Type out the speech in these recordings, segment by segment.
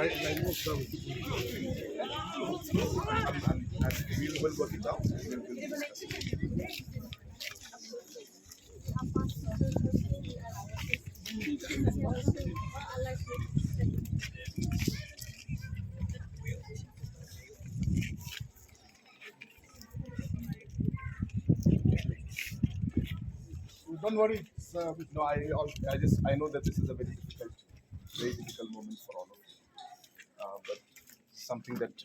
we will work it out. We'll discuss it. Don't worry. No, I know that this is a very difficult moment for all of you. But something that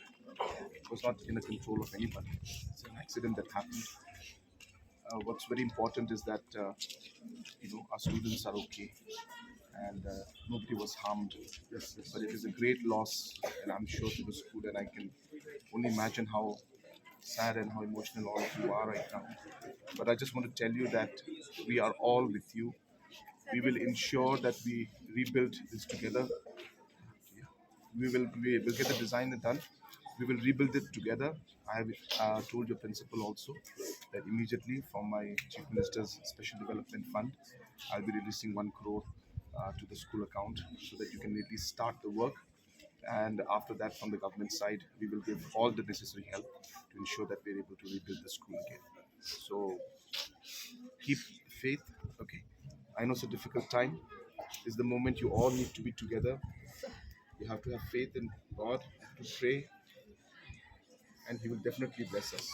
was not in the control of anybody. It's an accident that happened. What's very important is that our students are okay, and nobody was harmed. Yes. But it is a great loss, and I'm sure to the school, and I can only imagine how sad and how emotional all of you are right now. But I just want to tell you that we are all with you. We will ensure that we rebuild this together. We will get the design done. We will rebuild it together. I have told your principal also that immediately from my Chief Minister's Special Development Fund, I'll be releasing 1 crore to the school account so that you can at least start the work. And after that, from the government side, we will give all the necessary help to ensure that we're able to rebuild the school again. So keep faith, okay? I know it's a difficult time. It's the moment you all need to be together. You have to have faith in God, to pray, and He will definitely bless us.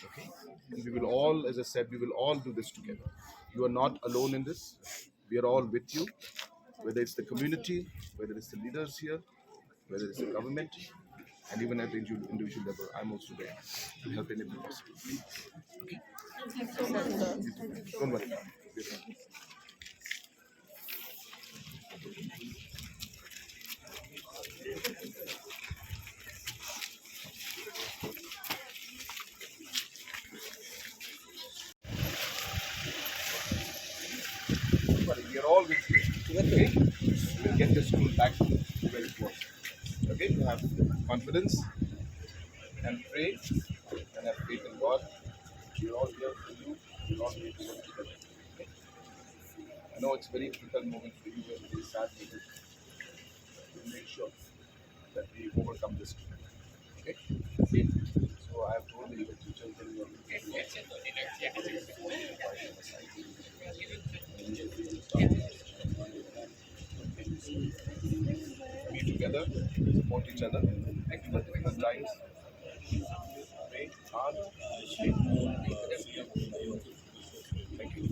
Okay? And we will all, as I said, we will all do this together. You are not alone in this. We are all with you, whether it's the community, whether it's the leaders here, whether it's the government, and even at the individual level, I'm also there to help anything possible. Okay? Don't worry. We are all with you. Okay? We will get the school back to where it was. Okay? You have confidence and pray and have faith in God. We are all here for you. We are all here to work together. Okay? I know it's a very difficult moment for you, a very sad moment. We'll make sure that we overcome this together. Okay? So I have told the teachers that we are be together, support each other, at difficult times. Pray hard. Thank you.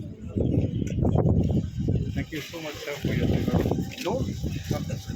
Thank you so much, sir, for your favor. No, not that.